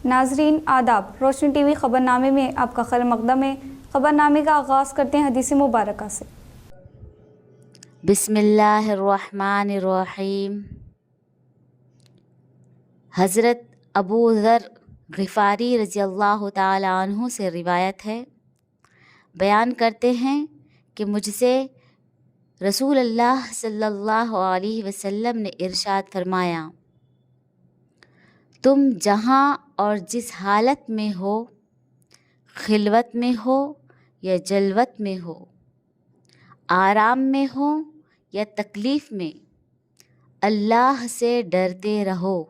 नाजरीन आदाब, रोशनी टीवी खबरनामे में आपका खैर मकदम है। खबरनामे का आगाज़ करते हैं हदीस मुबारक से। बिस्मिल्लाहिर्रहमानिर्रहीम। हज़रत अबू ज़र ग़िफ़ारी रज़ियल्लाहु ताला अन्हु से रिवायत है, बयान करते हैं कि मुझसे रसूल अल्लाह सल्लल्लाहु अलैहि वसल्लम ने इरशाद फरमाया, तुम जहाँ और जिस हालत में हो, खिलवत में हो या जलवत में हो, आराम में हो या तकलीफ़ में, अल्लाह से डरते रहो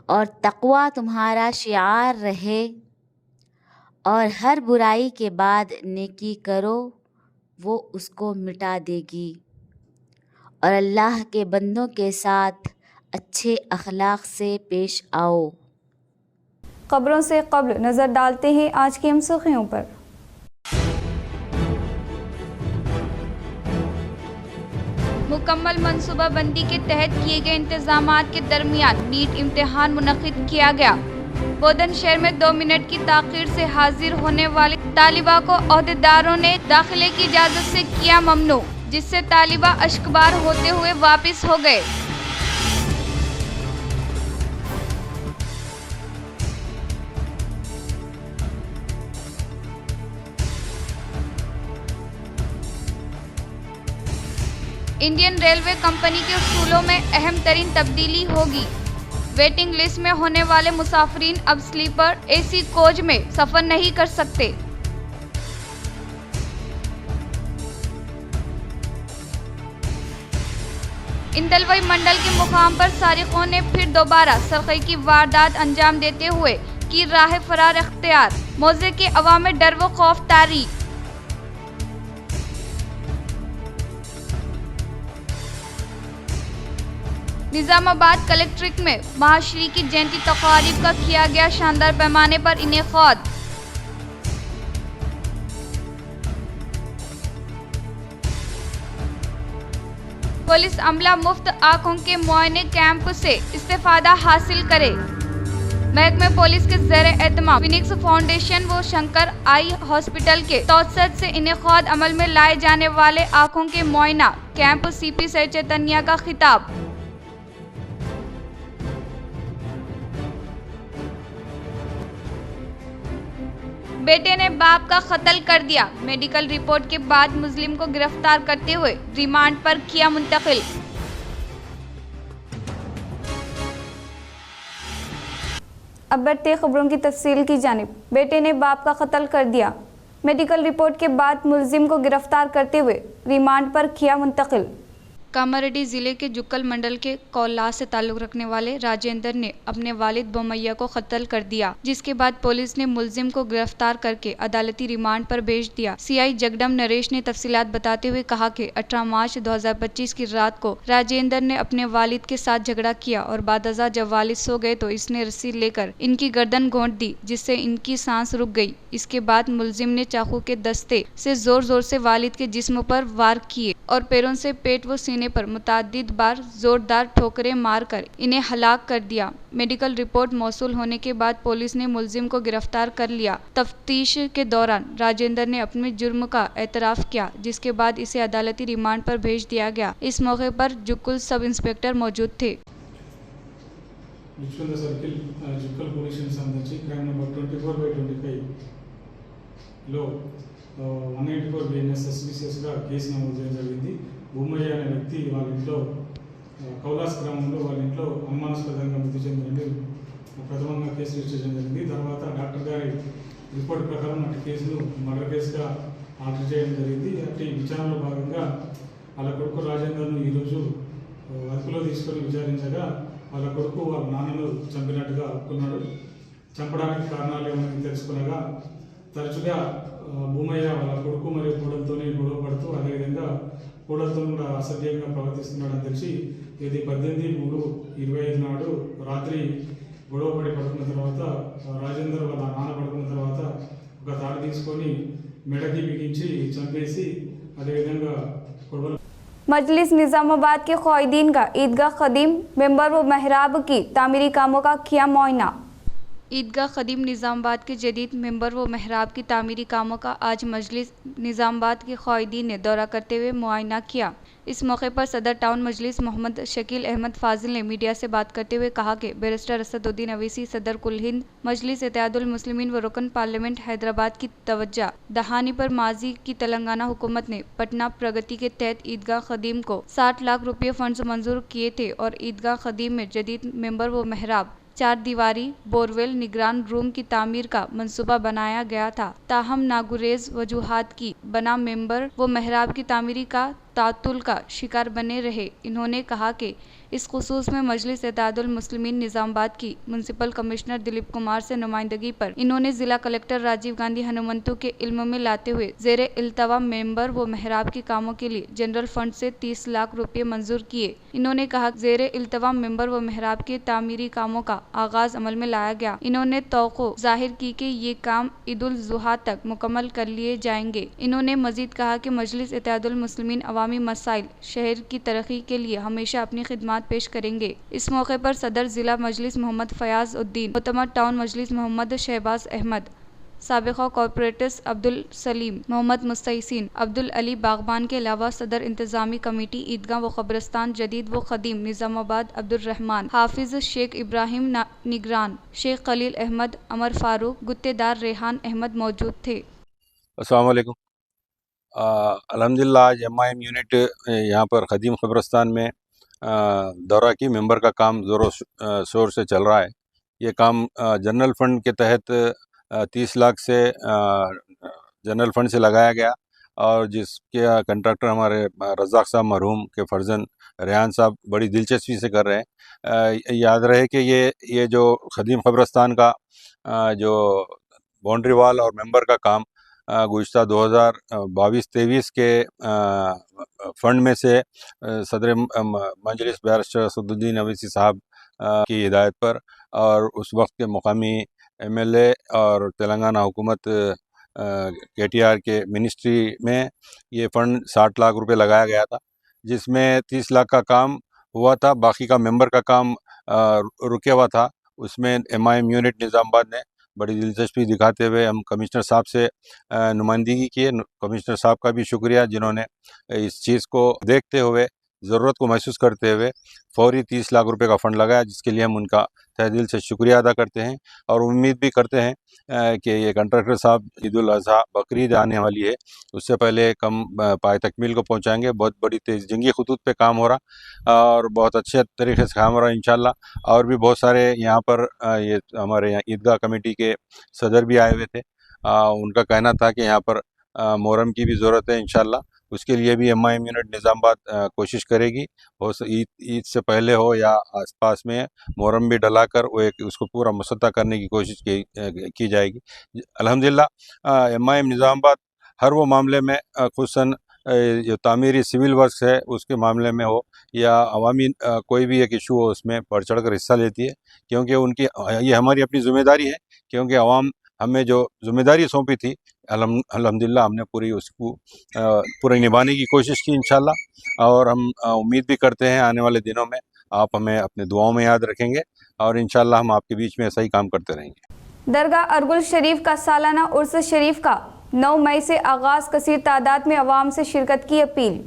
और तक़वा तुम्हारा शिआर रहे और हर बुराई के बाद नेकी करो, वो उसको मिटा देगी और अल्लाह के बंदों के साथ अच्छे अखलाक से पेश आओ। खबरों से कब्ल नज़र डालते हैं आज की अहम सुर्खियों पर। मुकम्मल मनसूबाबंदी के तहत किए गए इंतजामात के दरमियान नीट इम्तिहान मुनक्किद किया गया। बोधन शहर में 2 मिनट की ताख़ीर से हाजिर होने वाले तालिबा को अहदेदारों ने दाखिले की इजाज़त से किया ममनू, जिससे तालिबा अश्कबार होते हुए वापस हो गए। इंडियन रेलवे कंपनी के उसूलों में अहम तरीन तब्दीली होगी। वेटिंग लिस्ट में होने वाले मुसाफिरीन अब स्लीपर एसी कोच में सफर नहीं कर सकते। इंदलवई मंडल के मुकाम पर सारिकों ने फिर दोबारा सरक़ई की वारदात अंजाम देते हुए की राह फरार इख्तियार। मौजे के अवाम में डर व खौफ तारी। निज़ामाबाद कलेक्ट्रेट में महाश्री की जयंती तक़रीब का किया गया शानदार पैमाने पर इनेक़ाद। पुलिस अमला मुफ्त आँखों के मुआयने कैंप से इस्तेफादा हासिल करे। महकमे पुलिस के ज़ेरे एहतमाम फिनिक्स फाउंडेशन व शंकर आई हॉस्पिटल के तौसत से इनेक़ाद अमल में लाए जाने वाले आँखों के मुआयना कैंप सीपी सर चैतन्या का खिताब। बेटे ने बाप का कत्ल कर दिया। मेडिकल रिपोर्ट के बाद मुस्लिम को गिरफ्तार करते हुए रिमांड पर किया मुंतकिल। अब बढ़ते खबरों की तफसील की जानिब। बेटे ने बाप का कत्ल कर दिया। मेडिकल रिपोर्ट के बाद मुलजिम को गिरफ्तार करते हुए रिमांड पर किया मुंतकिल। कामारेड्डी जिले के जुक्कल मंडल के कौलास से ताल्लुक रखने वाले राजेंद्र ने अपने वालिद बोमैया को कत्ल कर दिया, जिसके बाद पुलिस ने मुलजिम को गिरफ्तार करके अदालती रिमांड पर भेज दिया। सीआई जगदम नरेश ने तफसीलात बताते हुए कहा कि 18 मार्च 2025 की रात को राजेंद्र ने अपने वालिद के साथ झगड़ा किया और बादअज़ा जब वालिद सो गए तो इसने रस्सी लेकर इनकी गर्दन घोंट दी, जिससे इनकी सांस रुक गई। इसके बाद मुलजिम ने चाकू के दस्ते से जोर जोर से वालिद के जिस्म पर वार किए और पैरों से पेट व सीने पर मुताद्दिद बार जोरदार ठोकरें मारकर इन्हें हलाक कर दिया। मेडिकल रिपोर्ट मौसूल होने के बाद पुलिस ने मुलजिम को गिरफ्तार कर लिया। तफ्तीश के दौरान राजेंद्र ने अपने जुर्म का एतराफ़ किया, जिसके बाद इसे अदालती रिमांड पर भेज दिया गया। इस मौके पर जुक्कल सब इंस्पेक्टर मौजूद थे। जुक्कल पुलिस संबंधी क्राइम नंबर 24/25 లో 184 BNS సస్పిషియస్గా కేసు నమోదు చేయడం జరిగింది. భూమయ్య అనే వ్యక్తి వాళ్ళ ఇంట్లో కౌలాస్ గ్రామంలో వాళ్ళ ఇంట్లో అనుమానాస్పదంగా మృతి చెందినట్టు ప్రథమంగా కేసు రిజిస్టర్ చేయడం జరిగింది. తర్వాత డాక్టర్ గారి రిపోర్ట్ ప్రకారం అటు కేసును మర్డర్ కేసుగా ఆర్డర్ చేయడం జరిగింది. అటు విచారణలో భాగంగా వాళ్ళ కొడుకు రాజేందర్ను ఈరోజు అదుపులో తీసుకొని విచారించగా వాళ్ళ కొడుకు వాళ్ళ నాన్నను చంపినట్టుగా ఒప్పుకున్నాడు. చంపడానికి కారణాలు ఏమని తెలుసుకునగా తరచుగా భూమయ్య వాళ్ళ కొడుకు మరియు కోడలతోనే గొడవ పడుతూ అదేవిధంగా కోడలతో కూడా అసభ్యంగా ప్రవర్తిస్తున్నాడని తెలిసి ఇది 18/3/25 నాడు రాత్రి గొడవ పడి పడుకున్న తర్వాత రాజేందర్ వాళ్ళ నాన్న పడుకున్న తర్వాత ఒక తాడు తీసుకొని మెడకి బిగించి చంపేసి అదేవిధంగా గొడవలు मजलिस निज़ामाबाद के क़ायदीन का ईदगाह क़दीम मेंबर व महराब की तामीरी कामों का किया मुआयना। ईदगाह क़दीम निज़ामाबाद के जदीद मेंबर व महराब की तामीरी कामों का आज मजलिस निज़ामाबाद के क़ायदीन ने दौरा करते हुए मुआयना किया। इस मौके पर सदर टाउन मजलिस मोहम्मद शकील अहमद फाजिल ने मीडिया से बात करते हुए कहा कि बैरिस्टर असदुद्दीन अवैसी सदर कुल हिंद मजलिस इत्तेहादुल मुस्लिमीन व रुकन पार्लियामेंट हैदराबाद की तवज्जो दहानी पर माजी की तेलंगाना हुकूमत ने पटना प्रगति के तहत ईदगाह क़दीम को 60 लाख रुपये फंड्स मंजूर किए थे और ईदगाह क़दीम में जदीद मेंबर व महराब 4 दीवारी बोरवेल निगरान रूम की तामीर का मंसूबा बनाया गया था। ताहम नागुरेज वजूहात की बना मेंबर व महराब की तामीरी का तातुल का शिकार बने रहे। इन्होंने कहा कि इस खुसूस में मजलिस इत्तेहादुल मुस्लिमीन निज़ामाबाद की म्युनिसिपल कमिश्नर दिलीप कुमार से नुमाइंदगी पर इन्होंने जिला कलेक्टर राजीव गांधी हनुमंतु के इल्म में लाते हुए ज़ेरे इल्तवा मेंबर व महराब के कामों के लिए जनरल फंड से 30 लाख रुपये मंजूर किए। इन्होंने कहा ज़ेरे इल्तवा मेंबर व महराब के तामीरी कामों का आगाज अमल में लाया गया। इन्होंने तौक़ो जाहिर की कि ये काम ईद-उल ज़ुहा तक मुकम्मल कर लिए जाएंगे। इन्होंने मजीद कहा कि मजलिस इत्तेहादुल मुस्लिमीन अवामी मसाइल शहर की तरक्की के लिए हमेशा अपनी खिदमत पेश करेंगे। इस मौके पर सदर जिला मजलिस मोहम्मद फयाज उद्दीन, मोतमद टाउन मजलिस मोहम्मद शहबाज अहमद, साबिक़ा कॉर्पोरेटर्स अब्दुल सलीम, मोहम्मद मुस्तहसिन, अब्दुल अली बागबान के अलावा सदर इंतजामी कमेटी ईदगाह व कब्रिस्तान जदीद व क़दीम निज़ामाबाद अब्दुल रहमान, हाफिज शेख इब्राहिम निगरान, शेख खलील अहमद, अमर फारूक, गुत्तेदार रेहान अहमद मौजूद थे। अस्सलाम वालेकुम। अल्हम्दुलिल्लाह आज MIM यूनिट यहाँ पर क़दीम कब्रिस्तान में दौरा की मेंबर का काम ज़ोरों शोर से चल रहा है। ये काम जनरल फंड के तहत 30 लाख से जनरल फंड से लगाया गया और जिसके कंट्रैक्टर हमारे रज़ाक साहब मरहूम के फर्जन रेहान साहब बड़ी दिलचस्पी से कर रहे हैं। याद रहे कि ये जो क़दीम कब्रिस्तान का जो बाउंड्री वाल और मेंबर का काम गुज़िश्ता 2022-23 के फंड में से सदर मजलिस बैरिस्टर असदुद्दीन अवैसी साहब की हिदायत पर और उस वक्त के मुकामी MLA और तेलंगाना हुकूमत KTR के मिनिस्ट्री में ये फ़ंड 60 लाख रुपए लगाया गया था, जिसमें 30 लाख का काम हुआ था। बाकी का मेंबर का काम रुके हुआ था। उसमें MIM यूनिट निज़ामाबाद ने बड़ी दिलचस्पी दिखाते हुए हम कमिश्नर साहब से नुमाइंदगी किए। कमिश्नर साहब का भी शुक्रिया जिन्होंने इस चीज़ को देखते हुए, ज़रूरत को महसूस करते हुए फ़ौरी 30 लाख रुपए का फ़ंड लगाया, जिसके लिए हम उनका तहे दिल से शुक्रिया अदा करते हैं और उम्मीद भी करते हैं कि ये कंट्रैक्टर साहब ईद-उल अज़हा बकरीद आने वाली है, उससे पहले कम पाए तकमील को पहुंचाएंगे। बहुत बड़ी तेज़ जंगी खतूत पे काम हो रहा और बहुत अच्छे तरीके से काम हो रहा है इंशाल्लाह। और भी बहुत सारे यहाँ पर ये हमारे यहाँ ईदगाह कमेटी के सदर भी आए हुए थे। उनका कहना था कि यहाँ पर मोहर्रम की भी ज़रूरत है इंशाल्लाह। उसके लिए भी MIM यूनिट निज़ामाबाद कोशिश करेगी। हो ईद से पहले हो या आसपास में मोहर्रम भी डलाकर वो एक उसको पूरा मुसद्दा करने की कोशिश की जाएगी। अल्हम्दुलिल्लाह MIM निज़ामाबाद हर वो मामले में खुसूसन जो तामीरी सिविल वर्क्स है उसके मामले में हो या अवामी कोई भी एक इशू हो, उसमें बढ़ चढ़ कर हिस्सा लेती है, क्योंकि उनकी ये हमारी अपनी ज़िम्मेदारी है। क्योंकि अवाम हमें जो ज़िम्मेदारी सौंपी थी अल्हम्दुलिल्लाह हमने पूरी उसको पूरी निभाने की कोशिश की इंशाल्लाह। और हम उम्मीद भी करते हैं आने वाले दिनों में आप हमें अपने दुआओं में याद रखेंगे और इंशाल्लाह हम आपके बीच में ऐसा ही काम करते रहेंगे। दरगाह अरगुल शरीफ का सालाना उर्स शरीफ का 9 मई से आगाज़, कसीर तादाद में अवाम से शिरकत की अपील।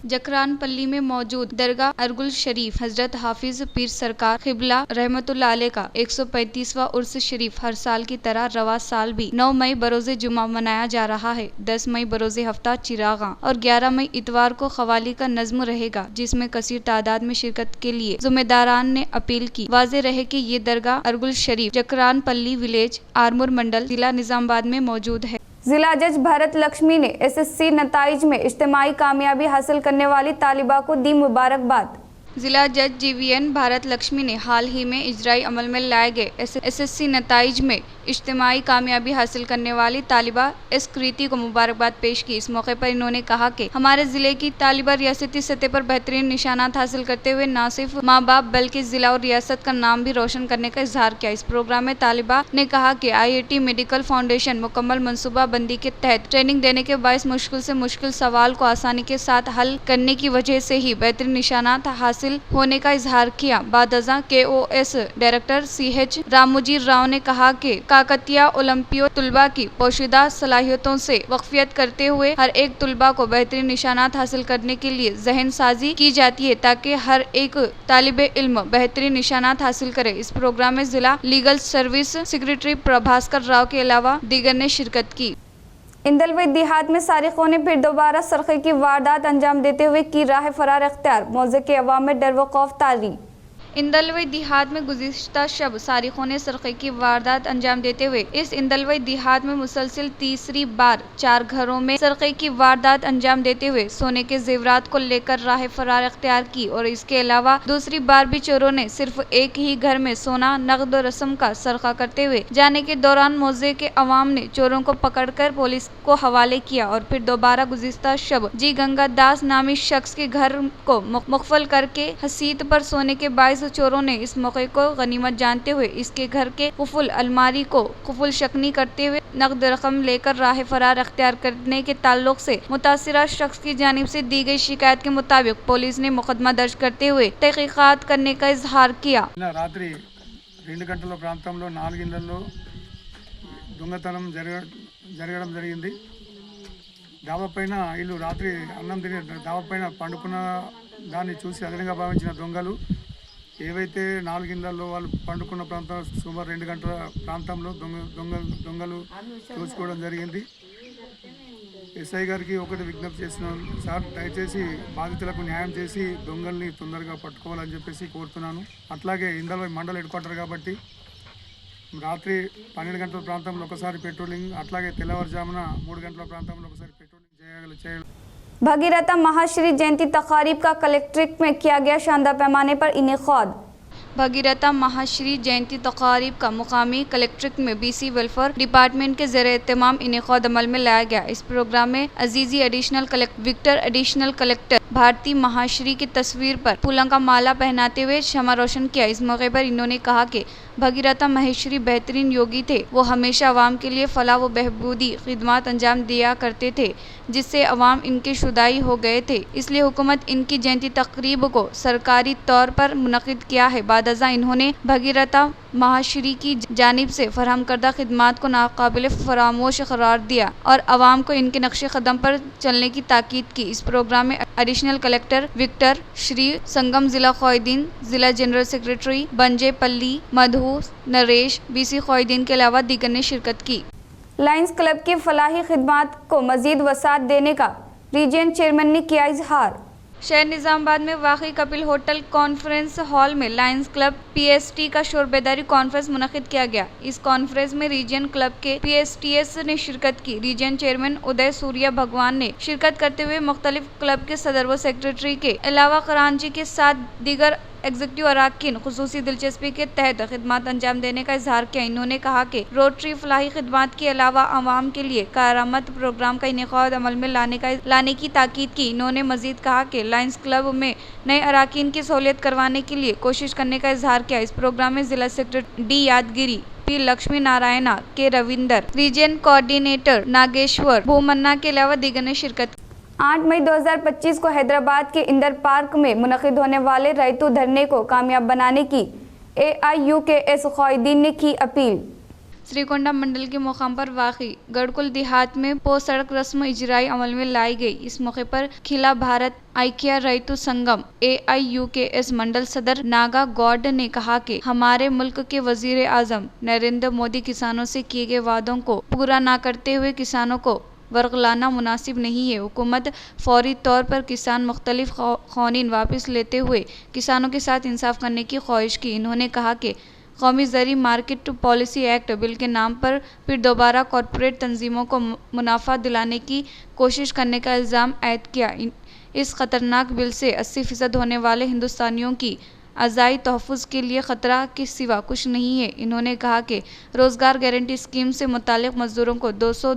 जकरान पल्ली में मौजूद दरगाह अरगुल शरीफ हजरत हाफिज पीर सरकार क़िबला रहमतुल्लाह अलैह का 135वां उर्स शरीफ हर साल की तरह रवा साल भी 9 मई बरोज़े जुमा मनाया जा रहा है। 10 मई बरोज़े हफ्ता चिरागा और 11 मई इतवार को ख़वाली का नज़्म रहेगा, जिसमें कसीर तादाद में शिरकत के लिए ज़िम्मेदारान ने अपील की। वाज़े रहे कि ये दरगाह अरगुल शरीफ जकरान पल्ली विलेज आरमूर मंडल जिला निज़ामाबाद में मौजूद है। जिला जज भारत लक्ष्मी ने SSC नताइज में इज्तिमाई कामयाबी हासिल करने वाली तालिबा को दी मुबारकबाद। जिला जज GVN भारत लक्ष्मी ने हाल ही में इजराई अमल में लाए गए SSC नताइज में इज्तिमाई कामयाबी हासिल करने वाली तालिबा एस कृति को मुबारकबाद पेश की। इस मौके पर इन्होंने कहा कि हमारे जिले की तालिबा रियासती सतह पर बेहतरीन निशानात हासिल करते हुए न सिर्फ माँ बाप बल्कि जिला और रियासत का नाम भी रोशन करने का इजहार किया। इस प्रोग्राम में तालिबा ने कहा कि IIT मेडिकल फाउंडेशन मुकम्मल मनसूबा बंदी के तहत ट्रेनिंग देने के बायस मुश्किल से मुश्किल सवाल को आसानी के साथ हल करने की वजह से ही बेहतरीन निशानात हासिल होने का इजहार किया। बादजा KOS director CH Ramoji Rao ने कहा कि काकतिया ओलंपियो तुलबा की पोशीदा सलाहियतों से वाकफियत करते हुए हर एक तुलबा को बेहतरीन निशानात हासिल करने के लिए जहन साजी की जाती है ताकि हर एक तालिबे इल्म बेहतरीन निशानात हासिल करे। इस प्रोग्राम में जिला लीगल सर्विस सेक्रेटरी प्रभास्कर राव के अलावा दीगर ने शिरकत की। इंदलवई देहात में सारिकों ने फिर दोबारा सरखे की वारदात अंजाम देते हुए की राह फरार अख्तियार, मौजे के अवाम में डर व खौफ तारी। इंदलवई देहात में गुज़िश्ता शब सारिकों ने सरक़े की वारदात अंजाम देते हुए इस इंदलवई देहात में मुसलसिल तीसरी बार 4 घरों में सरक़े की वारदात अंजाम देते हुए सोने के जेवरात को लेकर राह फरार अख्तियार की और इसके अलावा दूसरी बार भी चोरों ने सिर्फ एक ही घर में सोना नकद और रस्म का सरक़ा करते हुए जाने के दौरान मौजे के अवाम ने चोरों को पकड़कर पुलिस को हवाले किया और फिर दोबारा गुज़िश्ता शब जी गंगा दास नामी शख्स के घर को मुक़फ़ल करके हसीत पर सोने के बायस चोरों ने इस मौके को गनीमत जानते हुए इसके घर के कुफुल अलमारी को कुफुल शकनी करते हुए नकद रकम लेकर राह फरार अख्तियार करने के ताल्लुक से मुतासिरा शख्स की जानिब से दी गई शिकायत के मुताबिक पुलिस ने मुकदमा दर्ज करते हुए तहकीकात करने का इजहार किया। రాత్రి 2 గంటల ప్రాంతంలో 4 ఇళ్లలో దొంగతనం జరగడం జరిగింది. డాబా పైన ఇల్లు రాత్రి అన్నం తిని డాబా పైన పండుకున్న దాన్ని చూసి అదనంగా భావించిన దొంగలు ఏవైతే 4 ఇళ్లలో వాళ్ళు పండుకున్న ప్రాంతం సుమారు 2 గంటల ప్రాంతంలో దొంగలు చూసుకోవడం జరిగింది. ఎస్ఐ గారికి ఒకటి విజ్ఞప్తి చేస్తున్నాం, సార్ దయచేసి బాధితులకు న్యాయం చేసి దొంగల్ని తొందరగా పట్టుకోవాలని చెప్పేసి కోరుతున్నాను. అట్లాగే ఇందల్వై మండల హెడ్ క్వార్టర్ కాబట్టి రాత్రి 12 గంటల ప్రాంతంలో ఒకసారి పెట్రోలింగ్, అట్లాగే తెల్లవారుజామున 3 గంటల ప్రాంతంలో ఒకసారి పెట్రోలింగ్ చేయాలి. भगीरथा महाश्री जयंती तकारीब का कलेक्ट्रेट में किया गया शानदार पैमाने पर इनेकाद। भगीरथा महाश्री जयंती तकारीब का मुकामी कलेक्ट्रेट में BC वेलफेयर डिपार्टमेंट के ज़रिए एहतमाम इनेकाद अमल में लाया गया। इस प्रोग्राम में अजीजी additional collector Victor additional collector Bharati Mahashri की तस्वीर पर फूलों का माला पहनाते हुए शमा रोशन किया। इस मौके पर इन्होंने कहा कि भगीरथा महेश्वरी बेहतरीन योगी थे, वो हमेशा अवाम के लिए फलाह व बहबूदी खिदमत अंजाम दिया करते थे जिससे अवाम इनके शुदाई हो गए थे, इसलिए हुकूमत इनकी जयंती तकरीब को सरकारी तौर पर मुनक़िद किया है। बादजा इन्होंने भगीरथा महाश्री की जानिब से फराहम करदा खिदमात को नाकाबिल फरामोश करार दिया और अवाम को इनके नक्शे कदम पर चलने की ताकीद की। इस प्रोग्राम में एडिशनल कलेक्टर विक्टर श्री संगम, जिला क़ायदीन, जिला जनरल सेक्रेटरी बंजे पल्ली, मधु, नरेश, BC क़ायदीन के अलावा दीगर ने शिरकत की। लायंस क्लब की फलाही खिदमात को मजीद वसात देने का रीजन चेयरमैन ने किया इजहार। शहर निज़ामाबाद में वाक़ई कपिल होटल कॉन्फ्रेंस हॉल में लायंस क्लब PST का शोरबेदारी कॉन्फ्रेंस मुनक़िद किया गया। इस कॉन्फ्रेंस में रीजन क्लब के PSTS ने शिरकत की। रीजन चेयरमैन उदय सूर्या भगवान ने शिरकत करते हुए मुख्तलिफ क्लब के सदर व सेक्रेटरी के अलावा कराची के साथ दीगर एग्जीक्यूटिव अराकीन खुसूसी दिलचस्पी के तहत खिदमत अंजाम देने का इजहार किया। इन्होंने कहा कि रोटरी फलाही खिदमत के अलावा आवाम के लिए कारामद प्रोग्राम का इनेकाद अमल में लाने की ताकीद की। इन्होंने मजीद कहा कि लायंस क्लब में नए अराकीन की सहूलियत करवाने के लिए कोशिश करने का इजहार किया। इस प्रोग्राम में जिला secretary D Yadagiri, P Lakshmi Narayana, K Ravinder, region coordinator Nageshwar Bhumanna के अलावा दीगर ने शिरकत। 8 मई 2025 को हैदराबाद के इंदर पार्क में मुनक़िद होने वाले रैतू धरने को कामयाब बनाने की AIUKS क़ायदीन ने की अपील। श्रीकोंडा मंडल के मुकाम पर वाक़ई गढ़कुल देहात में पो सड़क रस्म इजराई अमल में लाई गई। इस मौके पर खिला भारत आइकिया रैतू संगम AIUKS मंडल सदर नागा गौड ने कहा कि हमारे मुल्क के वजीर आज़म नरेंद्र मोदी किसानों से किए गए वादों को पूरा न करते हुए किसानों को वर्गलाना मुनासिब नहीं है। हुकूमत फौरी तौर पर किसान मुख्तलिफ क़वानीन वापस लेते हुए किसानों के साथ इंसाफ करने की ख्वाहिश की। इन्होंने कहा कि कौमी ज़री मार्केट पॉलिसी एक्ट बिल के नाम पर फिर दोबारा कॉरपोरेट तंजीमों को मुनाफा दिलाने की कोशिश करने का इल्ज़ाम आयद किया। इस ख़तरनाक बिल से 80% होने वाले हिंदुस्तानियों की आज़ाई तहफ़्फ़ुज़ के लिए ख़तरा के सिवा कुछ नहीं है। इन्होंने कहा कि रोज़गार गारंटी स्कीम से मुताल्लिक़ मज़दूरों को 200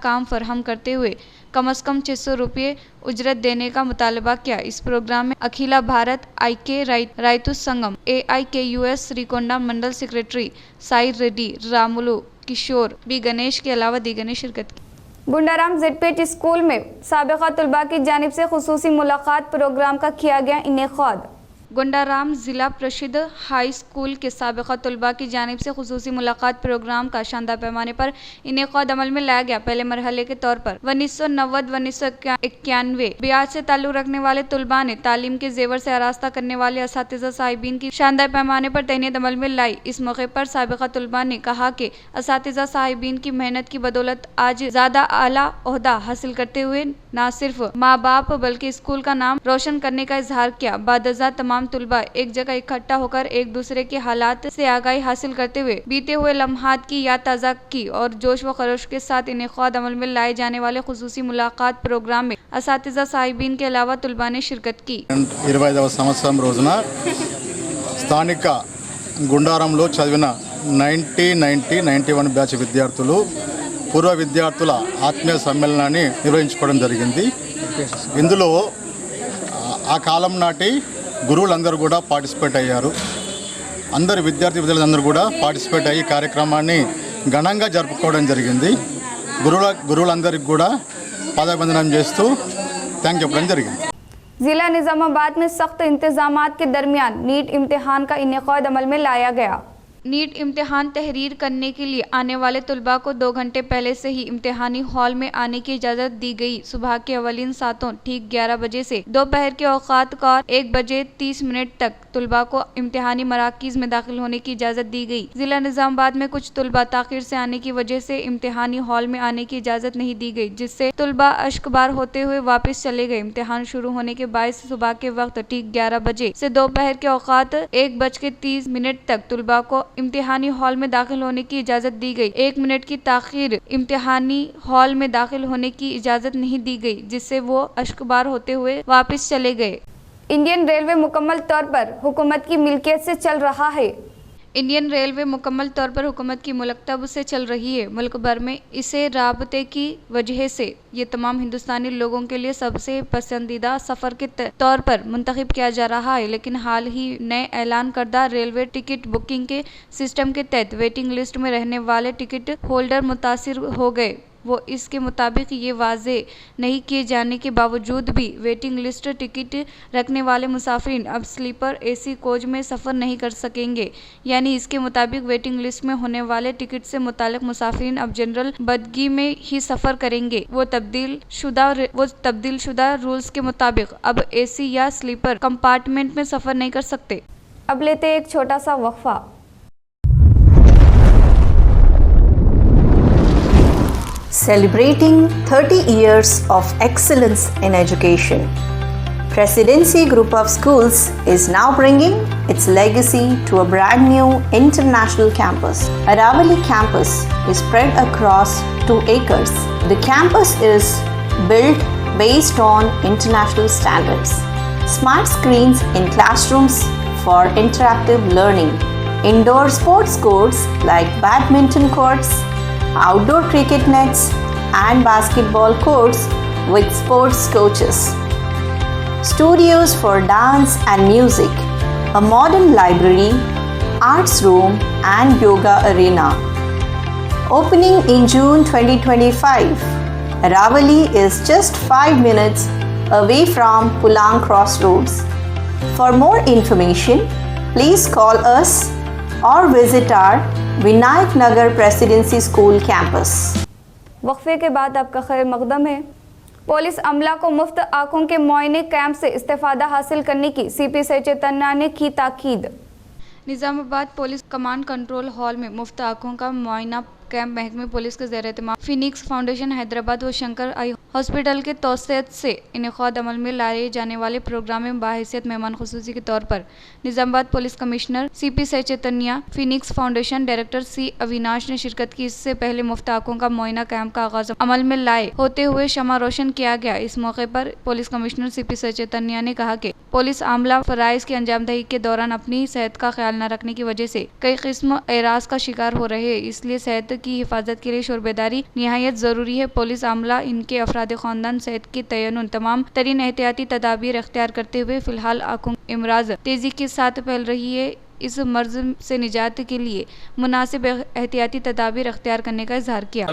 काम फराहम करते हुए कम से कम 600 रुपये उजरत देने का मुतालबा किया। इस प्रोग्राम में अखिला भारत IK राइतु संगम AIKUS श्रीकोंडा मंडल सेक्रेटरी साई रेड्डी, रामुलु, किशोर बी गणेश के अलावा दीगर ने शिरकत की। गुंडाराम ZPH स्कूल में साबिक़ा तलबा की जानिब से खुसूसी मुलाकात प्रोग्राम का किया गया इनेक़ाद। गुंडाराम ज़िला प्रसिद्ध हाई स्कूल के साबिक़ा तलबा की जानिब से खुसूसी मुलाकात प्रोग्राम का शानदार पैमाने पर इनेक़ाद अमल में लाया गया। पहले मरहले के तौर पर 1990-1991 बिहार से ताल्लुक़ रखने वाले तलबा ने तालीम के जेवर से आरास्ता करने वाले असातिज़ा साहिबीन की शानदार पैमाने पर तैनीत अमल में लाई। इस मौके पर साबिक़ा तलबा ने कहा कि असातिज़ा साहिबीन की मेहनत की बदौलत आज ज़्यादा आला ओहदा हासिल करते हुए न सिर्फ माँ बाप बल्कि स्कूल का नाम रोशन करने का इजहार किया। बादज़ा तमाम तलबा एक जगह इकट्ठा होकर एक दूसरे के हालात से आगाही हासिल करते हुए बीते हुए लम्हात की याद ताज़ा की और जोश व खरोश के साथ इनेक़ाद अमल में लाए जाने वाले खुसूसी मुलाकात प्रोग्राम में असातिज़ा साहिबीन के अलावा तलबा ने शिरकत की। 25వ సంవత్సరం రోజున స్థానిక గుండారంలో చదివిన 90-91 బ్యాచ్ విద్యార్థులు పూర్వ విద్యార్థుల ఆత్మీయ సమ్మేళనాన్ని నిర్వహించుకోవడం జరిగింది। ఇందులో ఆ కాలం నాటి గురువులందరూ కూడా పార్టిసిపేట్ అయ్యారు। అందరు విద్యార్థులందరూ కూడా పార్టిసిపేట్ అయ్యి కార్యక్రమాన్ని ఘనంగా జరుపుకోవడం జరిగింది। గురువులందరికీ కూడా పాదాభివందనం చేస్తూ థ్యాంక్ చెప్పడం జరిగింది। जिला निजामाबाद में सख्त इंतजामात के दरमियान नीट इम्तिहान का इनेक़ाद अमल में लाया गया। नीट इम्तिहान तहरीर करने के लिए आने वाले तलबा को 2 घंटे पहले से ही इम्तिहानी हॉल में आने की इजाज़त दी गई। सुबह के अवलिन सातों ठीक 11 बजे से दोपहर के औकात का 1:30 तक तलबा को इम्तिहानी मराकीज़ में दाखिल होने की इजाज़त दी गई। ज़िला निज़ामाबाद में कुछ तलबा ताख़ीर से आने की वजह से इम्तिहानी हॉल में आने की इजाज़त नहीं दी गई, जिससे तलबा अश्कबार होते हुए वापस चले गए। इम्तिहान शुरू होने के बायस सुबह के वक्त ठीक 11 बजे से दोपहर के औकात 1:30 तक तलबा को इम्तिहानी हॉल में दाखिल होने की इजाज़त दी गई। 1 मिनट की ताख़ीर इम्तिहानी हॉल में दाखिल होने की इजाज़त नहीं दी गई, जिससे वो अश्कबार होते हुए वापस चले गए। इंडियन रेलवे मुकम्मल तौर पर हुकूमत की मिल्कियत से चल रहा है। इंडियन रेलवे मुकम्मल तौर पर हुकूमत की मुलक्तब से चल रही है। मुल्क भर में इसे राबते की वजह से ये तमाम हिंदुस्तानी लोगों के लिए सबसे पसंदीदा सफ़र के तौर पर मुंतखब किया जा रहा है, लेकिन हाल ही नए ऐलान करदा रेलवे टिकट बुकिंग के सिस्टम के तहत वेटिंग लिस्ट में रहने वाले टिकट होल्डर मुतासिर हो गए। वो इसके मुताबिक ये वाजे नहीं किए जाने के बावजूद भी वेटिंग लिस्ट टिकट रखने वाले मुसाफिरीन अब स्लीपर AC कोच में सफ़र नहीं कर सकेंगे। यानी इसके मुताबिक वेटिंग लिस्ट में होने वाले टिकट से मुतालिक मुसाफिरीन अब जनरल बदगी में ही सफ़र करेंगे। वो तब्दील शुदा रूल्स के मुताबिक अब AC या स्लीपर कंपार्टमेंट में सफ़र नहीं कर सकते। अब लेते एक छोटा सा वक्फा। Celebrating 30 years of excellence in education, Presidency Group of Schools is now bringing its legacy to a brand new international campus. Aravali campus is spread across 2 acres. The campus is built based on international standards. Smart screens in classrooms for interactive learning. Indoor sports courts like badminton courts, outdoor cricket nets and basketball courts with sports coaches. Studios for dance and music, a modern library, arts room and yoga arena. Opening in June 2025, Aravali is just 5 minutes away from Pulang Crossroads. For more information, please call us or visit our Vinayak Nagar presidency school campus. वक्फे के बाद आपका खैर मकदम है। Police अमला को मुफ्त आंखों के मुआयने कैंप से इस्तेफादा हासिल करने की CP चैतन्य ने की ताकीद। Nizamabad police command control hall में मुफ्त आंखों का मुआयना कैंप महकमे पुलिस के ज़ेर एहतमाम फिनिक्स फाउंडेशन हैदराबाद व शंकर आई हॉस्पिटल के तौसीयत से इनेक़ाद अमल में लाए जाने वाले प्रोग्राम में बाहैसियत मेहमान खुसूसी के तौर पर Nizamabad police commissioner CP Chaitanya, Phoenix foundation director C Avinash ने शिरकत की। इससे पहले मुफ्त आंखों का मुआयना कैंप का आगाज अमल में लाए होते हुए शमा रोशन किया गया। इस मौके पर पुलिस कमिश्नर CP चैतन्य ने कहा कि पुलिस आमला फराइज की अंजामदही के दौरान अपनी सेहत का ख्याल न रखने की वजह से कई किस्म एराज का शिकार हो रहे हैं, इसलिए सेहत की हिफाजत के लिए शोरबेदारी निहायत जरूरी है। पुलिस आमला इनके अफराद खानदान सेहत के तयन तमाम तरीन एहतियाती तदाबीर अख्तियार करते हुए फिलहाल आंखों इमराज तेजी के साथ फैल रही है। इस मर्ज से निजात के लिए मुनासिब एहतियाती तदाबीर अख्तियार करने का इजहार किया।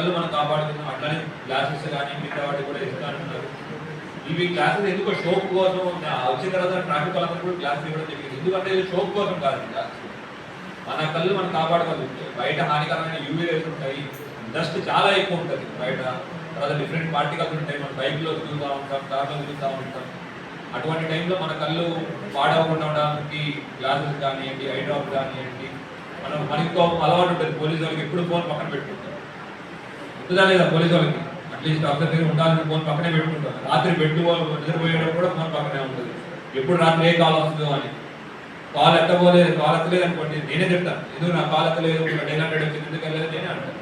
ఇవి క్లాసెస్ ఎందుకు షోప్ కోసం వచ్చిన తర్వాత ట్రాఫిక్ వాళ్ళందరూ కూడా క్లాస్ ఇవ్వడం జరిగింది. ఎందుకంటే ఇది షోప్ కోసం కాదు, మన కళ్ళు మనం కాపాడుకోవాలి. బయట హానికరమైన యూవీ రేస్ ఉంటాయి, డస్ట్ చాలా ఎక్కువ ఉంటుంది బయట, తర్వాత డిఫరెంట్ పార్టికల్స్ ఉంటాయి. మనం బైక్లో తిరుగుతూ ఉంటాం, కార్లో తిరుగుతూ ఉంటాం. అటువంటి టైంలో మన కళ్ళు పాడవకుండా ఉండడానికి గ్లాసెస్ కానివ్వండి, ఐ డ్రాప్ కానివ్వండి, మనకి అలవాటు ఉంటుంది. పోలీసు వాళ్ళకి ఎప్పుడు ఫోన్ పక్కన పెట్టుకుంటాం, ఉంటుందా లేదా పోలీసు వాళ్ళకి అట్లీస్ట్ అక్కడ దగ్గర ఉండాల్సిన ఫోన్ పక్కనే పెట్టుకుంటారు. రాత్రి నిద్రపోయేటప్పుడు కూడా ఫోన్ పక్కనే ఉంటుంది, ఎప్పుడు రాత్రి ఏ కాల్ వస్తుందో అని. కాల్ ఎత్తలేదు అనుకోండి, నేనే చెప్తాను, ఎందుకు నా కాల్ ఎత్తలేదు, 900 వచ్చింది ఎందుకు వెళ్ళలేదు నేనే అంటాను.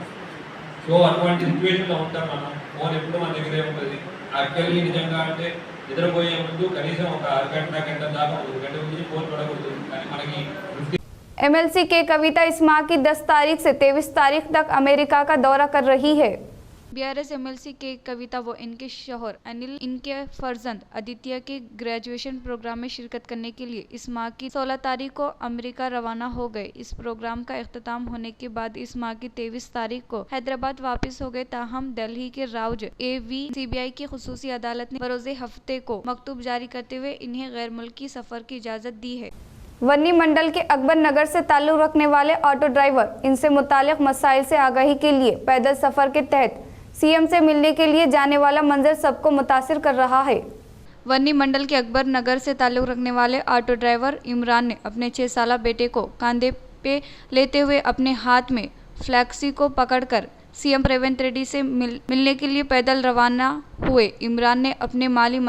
సో అటువంటి సిచ్యువేషన్లో ఉంటాం మనం. ఫోన్ ఎప్పుడు మన దగ్గరే ఉంటుంది. యాక్చువల్లీ నిజంగా అంటే నిద్రపోయే ముందు కనీసం ఒక అరగంట గంట దాకా 1 గంట ముందు ఫోన్ పడకూడదు. కానీ మనకి MLC के कविता इस माह की 10 तारीख से 23 तारीख तक अमेरिका का दौरा कर रही है। BRS MLC के कविता वो इनके शौहर अनिल इनके फर्जंद आदित्य के ग्रेजुएशन प्रोग्राम में शिरकत करने के लिए इस माह की 16 तारीख को अमेरिका रवाना हो गए। इस प्रोग्राम का इख्तिताम होने के बाद इस माह की 23 तारीख को हैदराबाद वापस हो गए। ताहम दिल्ली के राउज AV CBI की खुसूसी अदालत ने बरोज़े हफ्ते को मकतूब जारी करते हुए इन्हें गैर मुल्की सफर की इजाजत दी है। वन्नी मंडल के अकबर नगर से ताल्लुक़ रखने वाले ऑटो ड्राइवर इनसे मुतालिक मसाइल से आगाही के लिए पैदल सफर के तहत CM से मिलने के लिए जाने वाला मंजर सबको मुतासिर कर रहा है। वन्नी मंडल के अकबर नगर से ताल्लुक़ रखने वाले ऑटो ड्राइवर इमरान ने अपने 6 साला बेटे को कंधे पे लेते हुए अपने हाथ में फ्लैक्सी को पकड़कर CM रेवंत रेड्डी से मिलने के लिए पैदल रवाना हुए। इमरान ने अपने माली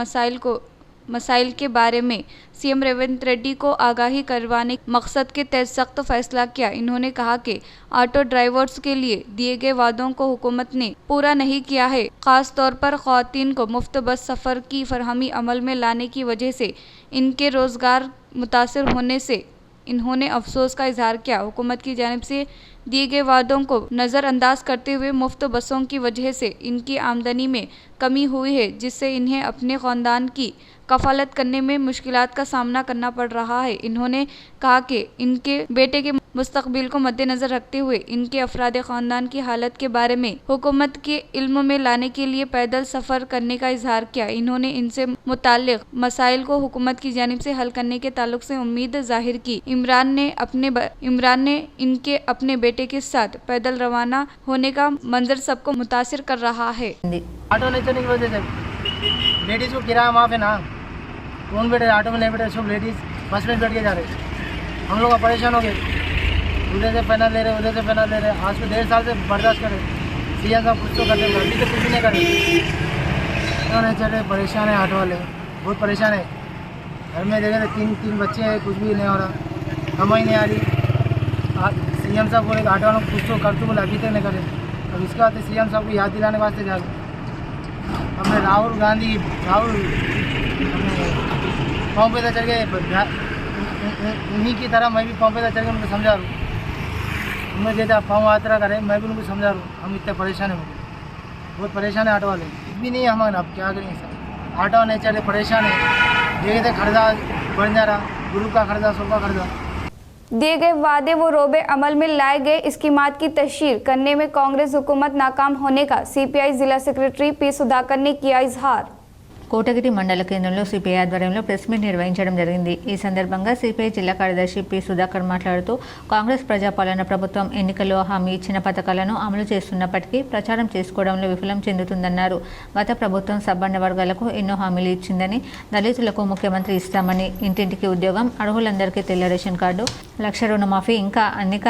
मसाइल के बारे में CM रेवंत रेड्डी को आगाही करवाने मकसद के तहत सख्त फैसला किया। इन्होंने कहा कि ऑटो ड्राइवर्स के लिए दिए गए वादों को हुकूमत ने पूरा नहीं किया है। ख़ास तौर पर ख़वातीन को मुफ्त बस सफ़र की फरहमी अमल में लाने की वजह से इनके रोज़गार मुतासर होने से इन्होंने अफसोस का इजहार किया। हुकूमत की जानिब से दिए गए वादों को नज़रअंदाज करते हुए मुफ्त बसों की वजह से इनकी आमदनी में कमी हुई है, जिससे इन्हें अपने ख़ानदान की कफालत करने में मुश्किलात का सामना करना पड़ रहा है। इन्होंने कहा कि इनके बेटे के मुस्तकबिल को मद्देनज़र रखते हुए इनके अफराद ख़ानदान की हालत के बारे में हुकूमत के इल्म में लाने के लिए पैदल सफ़र करने का इजहार किया। इन्होंने इनसे मुताल्लिक़ मसाइल को हुकूमत की जानिब से हल करने के ताल्लुक़ से उम्मीद ज़ाहिर की। इमरान ने इनके अपने बेटे के साथ पैदल रवाना होने का मंजर सबको मुतासिर कर रहा है। ऑटो नहीं चलने की वजह से लेडीज़ को किराया माफ़ है ना, कौन बैठे ऑटो में नहीं बैठे, सब लेडीज़ बस में बैठ के जा रहे। हम लोग परेशान हो गए, उधर से पैनल ले रहे, उधर से पैनल ले रहे। आज से 1.5 साल से बर्दाश्त करें। CM साहब कुछ तो करते हैं, अभी तो कुछ भी नहीं कर रहे। क्यों नहीं चल रहे? परेशान है ऑटो वाले, बहुत परेशान है। घर में देखे तो 3 बच्चे हैं, कुछ भी नहीं हो रहा, कमाई नहीं आ रही। CM साहब बोले ऑटो वालों को कुछ तो कर, तो बोले अभी तक नहीं करे। अब इसके बाद CM साहब को याद दिलाने वास्ते जा रहे। हमने राहुल पाँव पे चढ़ गए, उन्हीं की तरह मैं भी पाँव पे चढ़ के उनको समझा रहा हूँ। उनमें जैसे पाँव यात्रा करें, मैं भी उनको समझा रहा हूँ। हम इतने परेशान हैं, बहुत परेशान है ऑटो वाले। कुछ भी नहीं है हमारे, अब क्या करेंगे सर। ऑटो नहीं चले, परेशान है। देखते खर्चा बढ़ जा रहा, ग्रुप का खर्चा, सबका खर्चा। दिए गए वादे व रोबे अमल में लाए गए स्कीमात की तशहीर करने में कांग्रेस हुकूमत नाकाम होने का CPI जिला सेक्रेटरी P सुधाकर ने किया इजहार। కోటగిరి మండల కేంద్రంలో సిపిఐ ఆధ్వర్యంలో ప్రెస్ మీట్ నిర్వహించడం జరిగింది। ఈ సందర్భంగా సిపిఐ జిల్లా కార్యదర్శి పి సుధాకర్ మాట్లాడుతూ కాంగ్రెస్ ప్రజాపాలన ప్రభుత్వం ఎన్నికల్లో హామీ ఇచ్చిన పథకాలను అమలు చేస్తున్నప్పటికీ ప్రచారం చేసుకోవడంలో విఫలం చెందుతుందన్నారు। గత ప్రభుత్వం సబ్బండ వర్గాలకు ఎన్నో హామీలు ఇచ్చిందని, దళితులకు ముఖ్యమంత్రి ఇస్తామని, ఇంటింటికి ఉద్యోగం, అర్హులందరికీ తెల్ల రేషన్ కార్డు, 1,00,000 రుణమాఫీ ఇంకా అనేక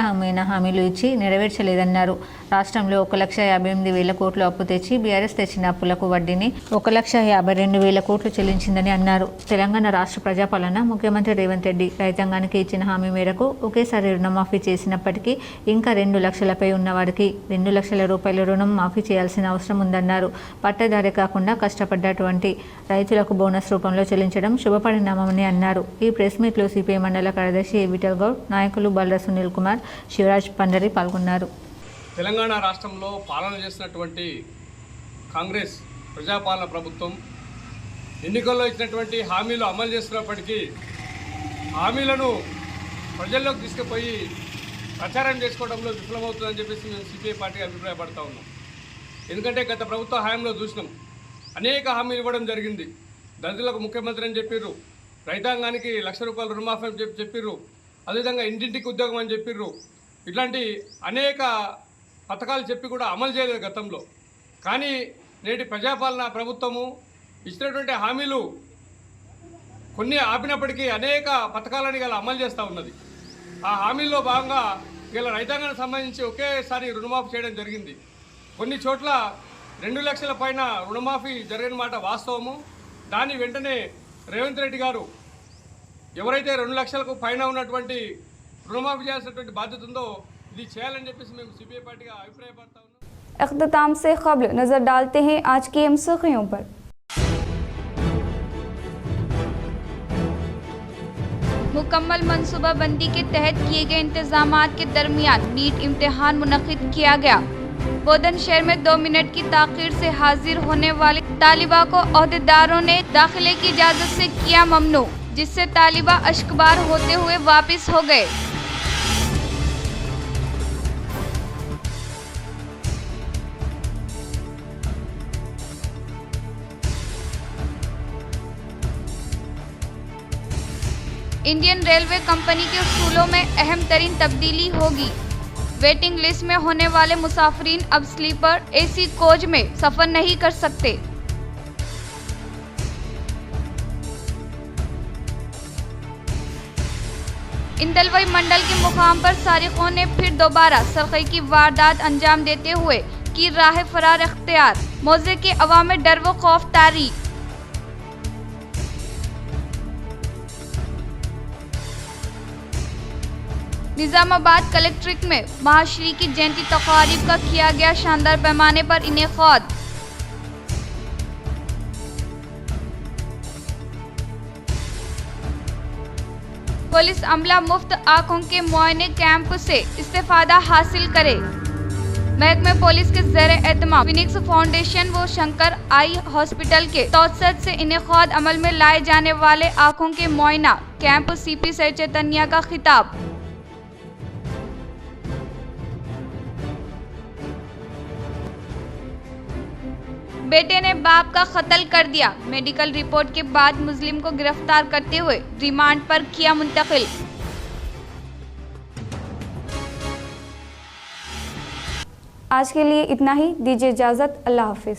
హామీలు ఇచ్చి నెరవేర్చలేదన్నారు। రాష్ట్రంలో 1,58,000 కోట్లు అప్పు తెచ్చి బీఆర్ఎస్ తెచ్చిన అప్పులకు వడ్డీని 1,52,000 కోట్లు చెల్లించిందని అన్నారు. తెలంగాణ రాష్ట్ర ప్రజాపాలన ముఖ్యమంత్రి రేవంత్ రెడ్డి రైతాంగానికి ఇచ్చిన హామీ మేరకు ఒకేసారి రుణమాఫీ చేసినప్పటికీ ఇంకా 2 లక్షలపై ఉన్నవారికి 2 లక్షల రూపాయల రుణం మాఫీ చేయాల్సిన అవసరం ఉందన్నారు. పట్టదారే కాకుండా కష్టపడ్డటువంటి రైతులకు బోనస్ రూపంలో చెల్లించడం శుభపరిణామమని అన్నారు. ఈ ప్రెస్ మీట్లో సిపిఐ మండల కార్యదర్శి విఠల్ గౌడ్, నాయకులు బల్ర సునీల్ కుమార్, శివరాజ్ పండరి పాల్గొన్నారు. తెలంగాణ రాష్ట్రంలో పాలన చేసినటువంటి కాంగ్రెస్ ప్రజాపాలన ప్రభుత్వం ఎన్నికల్లో ఇచ్చినటువంటి హామీలు అమలు చేస్తున్నప్పటికీ హామీలను ప్రజల్లోకి తీసుకుపోయి ప్రచారం చేసుకోవడంలో విఫలమవుతుందని చెప్పేసి మేము సిపిఐ పార్టీగా అభిప్రాయపడతా ఉన్నాం. ఎందుకంటే గత ప్రభుత్వ హయాంలో చూసినాం, అనేక హామీలు ఇవ్వడం జరిగింది. దళితులకు ముఖ్యమంత్రి అని చెప్పిర్రు, రైతాంగానికి ₹1,00,000 రుణమాఫీ అని చెప్పిర్రు, అదేవిధంగా ఇంటింటికి ఉద్యోగం అని చెప్పిర్రు. ఇట్లాంటి అనేక పథకాలు చెప్పి కూడా అమలు చేయలేదు గతంలో. కానీ నేటి ప్రజాపాలన ప్రభుత్వము ఇచ్చినటువంటి హామీలు కొన్ని ఆపినప్పటికీ అనేక పథకాలను ఇలా అమలు చేస్తూ ఉన్నది. ఆ హామీల్లో భాగంగా ఇలా రైతాంగానికి సంబంధించి ఒకేసారి రుణమాఫీ చేయడం జరిగింది. కొన్ని చోట్ల 2 లక్షల పైన రుణమాఫీ జరిగిన మాట వాస్తవము. దాని వెంటనే రేవంత్ రెడ్డి గారు ఎవరైతే 2 లక్షలకు పైన ఉన్నటువంటి రుణమాఫీ చేయాల్సినటువంటి బాధ్యత ఉందో ఇది చేయాలని చెప్పేసి మేము సిపిఐ పార్టీగా అభిప్రాయపడతా ఉన్నాం. इख्तिताम से क़ब्ल नज़र डालते हैं आज की अहम सुर्खियों पर। मुकम्मल मनसूबाबंदी के तहत किए गए इंतजामात के दरमियान नीट इम्तिहान मुनक़िद किया गया। बोधन शहर में 2 मिनट की ताख़ीर से हाजिर होने वाली तालिबा को अहदेदारों ने दाखिले की इजाज़त से किया ममनू, जिससे तालिबा अश्कबार होते हुए वापस हो गए। इंडियन रेलवे कंपनी के उसूलों में अहम तरीन तब्दीली होगी। वेटिंग लिस्ट में होने वाले मुसाफिरीन अब स्लीपर एसी कोच में सफर नहीं कर सकते। इंदलवई मंडल के मुकाम पर सारिकों ने फिर दोबारा सरक़ई की वारदात अंजाम देते हुए की राह फरार अख्तियार। मौजे के अवाम में डर व खौफ तारी। निजामाबाद कलेक्ट्रेट में महाश्री की जयंती तक़रीब का किया गया शानदार पैमाने पर इनेकाद। पुलिस अमला मुफ्त आंखों के मुआयने कैंप से इस्तेफादा हासिल करे। महकमे पुलिस के ज़ेर एहतमाम फिनिक्स फाउंडेशन व शंकर आई हॉस्पिटल के तौसत से इनेकाद अमल में लाए जाने वाले आंखों के मुआयना कैंप सीपी सर चैतन्या का खिताब। बेटे ने बाप का कत्ल कर दिया, मेडिकल रिपोर्ट के बाद मुस्लिम को गिरफ्तार करते हुए रिमांड पर किया मुंतकिल। आज के लिए इतना ही, दीजिए इजाजत, अल्लाह हाफिज।